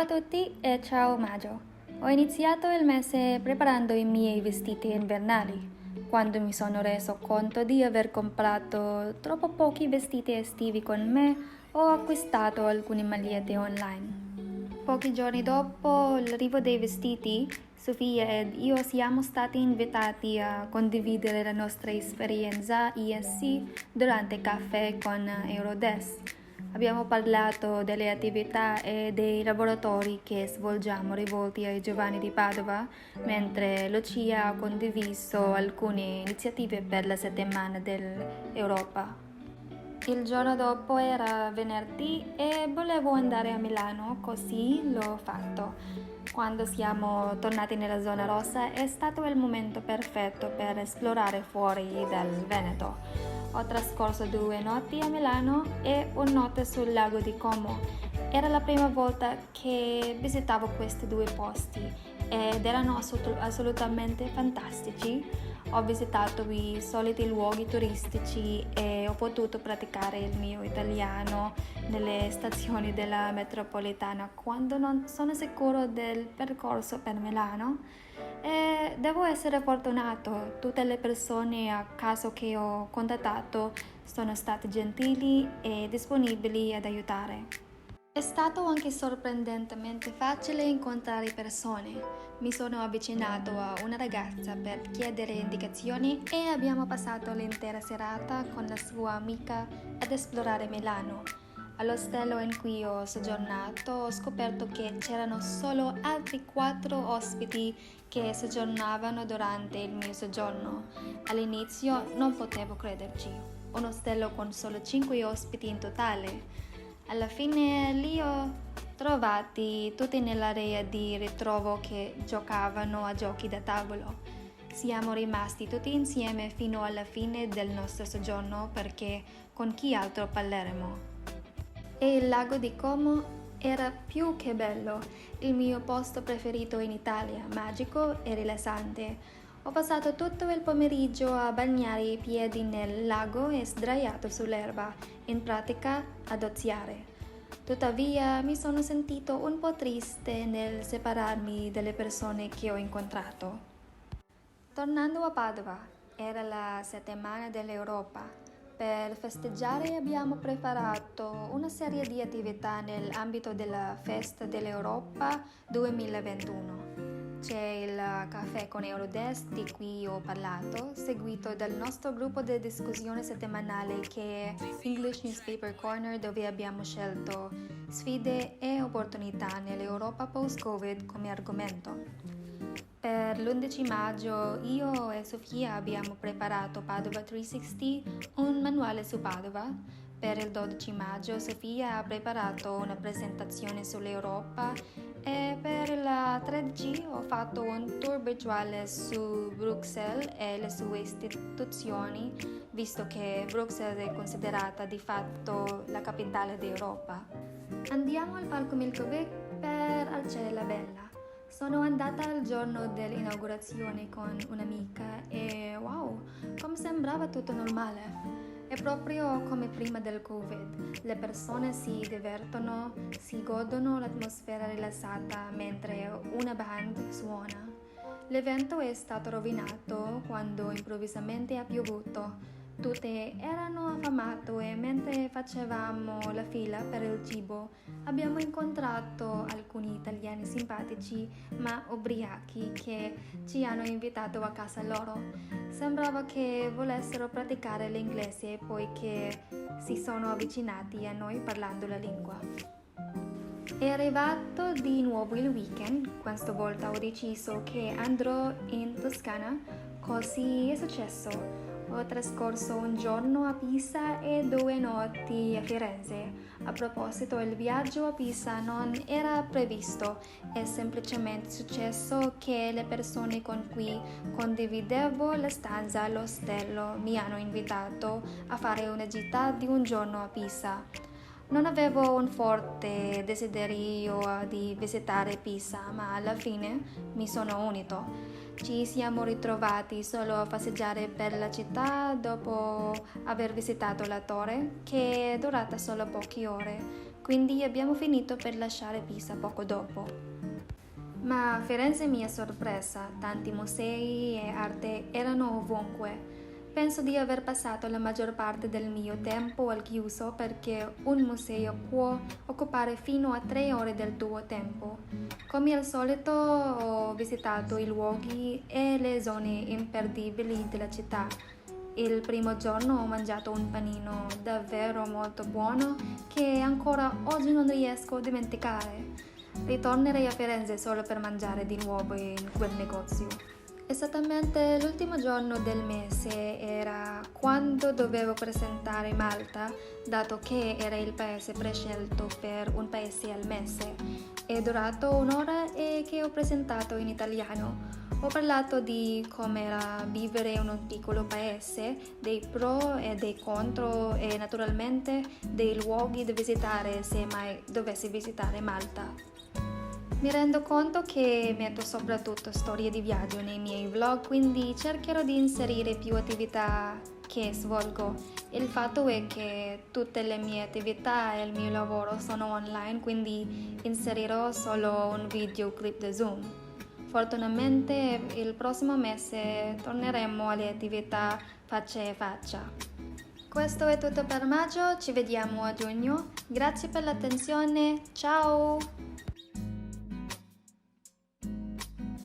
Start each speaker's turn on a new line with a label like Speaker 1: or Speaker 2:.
Speaker 1: a tutti e ciao maggio. Ho iniziato il mese preparando i miei vestiti invernali, quando mi sono reso conto di aver comprato troppo pochi vestiti estivi con me, ho acquistato alcune magliette online. Pochi giorni dopo l'arrivo dei vestiti, Sofia ed io siamo stati invitati a condividere la nostra esperienza ESC durante caffè con Eurodesk. Abbiamo parlato delle attività e dei laboratori che svolgiamo rivolti ai giovani di Padova, mentre Lucia ha condiviso alcune iniziative per la settimana dell'Europa. Il giorno dopo era venerdì e volevo andare a Milano, così l'ho fatto. Quando siamo tornati nella zona rossa è stato il momento perfetto per esplorare fuori dal Veneto. Ho trascorso 2 notti a Milano e una notte sul lago di Como. Era la prima volta che visitavo questi 2 posti ed erano assolutamente fantastici. Ho visitato i soliti luoghi turistici e ho potuto praticare il mio italiano nelle stazioni della metropolitana quando non sono sicuro del percorso per Milano. E devo essere fortunato, tutte le persone a caso che ho contattato sono state gentili e disponibili ad aiutare. È stato anche sorprendentemente facile incontrare persone. Mi sono avvicinato a una ragazza per chiedere indicazioni e abbiamo passato l'intera serata con la sua amica ad esplorare Milano. All'ostello in cui ho soggiornato ho scoperto che c'erano solo altri 4 ospiti che soggiornavano durante il mio soggiorno. All'inizio non potevo crederci. Un ostello con solo 5 ospiti in totale. Alla fine li ho trovati tutti nell'area di ritrovo che giocavano a giochi da tavolo. Siamo rimasti tutti insieme fino alla fine del nostro soggiorno perché con chi altro parleremo. E il lago di Como era più che bello, il mio posto preferito in Italia, magico e rilassante. Ho passato tutto il pomeriggio a bagnare i piedi nel lago e sdraiato sull'erba, in pratica ad oziare. Tuttavia mi sono sentito un po' triste nel separarmi dalle persone che ho incontrato. Tornando a Padova, era la settimana dell'Europa. Per festeggiare abbiamo preparato una serie di attività nell'ambito della Festa dell'Europa 2021. C'è il caffè con Eurodesk di cui ho parlato, seguito dal nostro gruppo di discussione settimanale che è English Newspaper Corner, dove abbiamo scelto sfide e opportunità nell'Europa post-Covid come argomento. Per l'11 maggio io e Sofia abbiamo preparato Padova 360, un manuale su Padova. Per il 12 maggio Sofia ha preparato una presentazione sull'Europa e per il 13 ho fatto un tour virtuale su Bruxelles e le sue istituzioni, visto che Bruxelles è considerata di fatto la capitale d'Europa. Andiamo al Parco Milkovic per Alcella Bella. Sono andata il giorno dell'inaugurazione con un'amica e wow, come sembrava tutto normale. È proprio come prima del Covid. Le persone si divertono, si godono l'atmosfera rilassata mentre una band suona. L'evento è stato rovinato quando improvvisamente ha piovuto. Tutti erano affamati e mentre facevamo la fila per il cibo abbiamo incontrato alcuni italiani simpatici ma ubriachi che ci hanno invitato a casa loro. Sembrava che volessero praticare l'inglese poiché si sono avvicinati a noi parlando la lingua. È arrivato di nuovo il weekend, questa volta ho deciso che andrò in Toscana, così è successo. Ho trascorso un giorno a Pisa e 2 notti a Firenze. A proposito, il viaggio a Pisa non era previsto, è semplicemente successo che le persone con cui condividevo la stanza all'ostello mi hanno invitato a fare una gita di un giorno a Pisa. Non avevo un forte desiderio di visitare Pisa, ma alla fine mi sono unito. Ci siamo ritrovati solo a passeggiare per la città dopo aver visitato la torre, che è durata solo poche ore, quindi abbiamo finito per lasciare Pisa poco dopo. Ma Firenze mi ha sorpresa, tanti musei e arte erano ovunque. Penso di aver passato la maggior parte del mio tempo al chiuso perché un museo può occupare fino a 3 ore del tuo tempo. Come al solito ho visitato i luoghi e le zone imperdibili della città. Il primo giorno ho mangiato un panino davvero molto buono che ancora oggi non riesco a dimenticare. Ritornerei a Firenze solo per mangiare di nuovo in quel negozio. Esattamente l'ultimo giorno del mese era quando dovevo presentare Malta, dato che era il paese prescelto per un paese al mese. È durato un'ora e che ho presentato in italiano. Ho parlato di com'era vivere in un piccolo paese, dei pro e dei contro e naturalmente dei luoghi da visitare se mai dovessi visitare Malta. Mi rendo conto che metto soprattutto storie di viaggio nei miei vlog, quindi cercherò di inserire più attività che svolgo. Il fatto è che tutte le mie attività e il mio lavoro sono online, quindi inserirò solo un videoclip da Zoom. Fortunatamente il prossimo mese torneremo alle attività faccia a faccia. Questo è tutto per maggio, ci vediamo a giugno. Grazie per l'attenzione, ciao!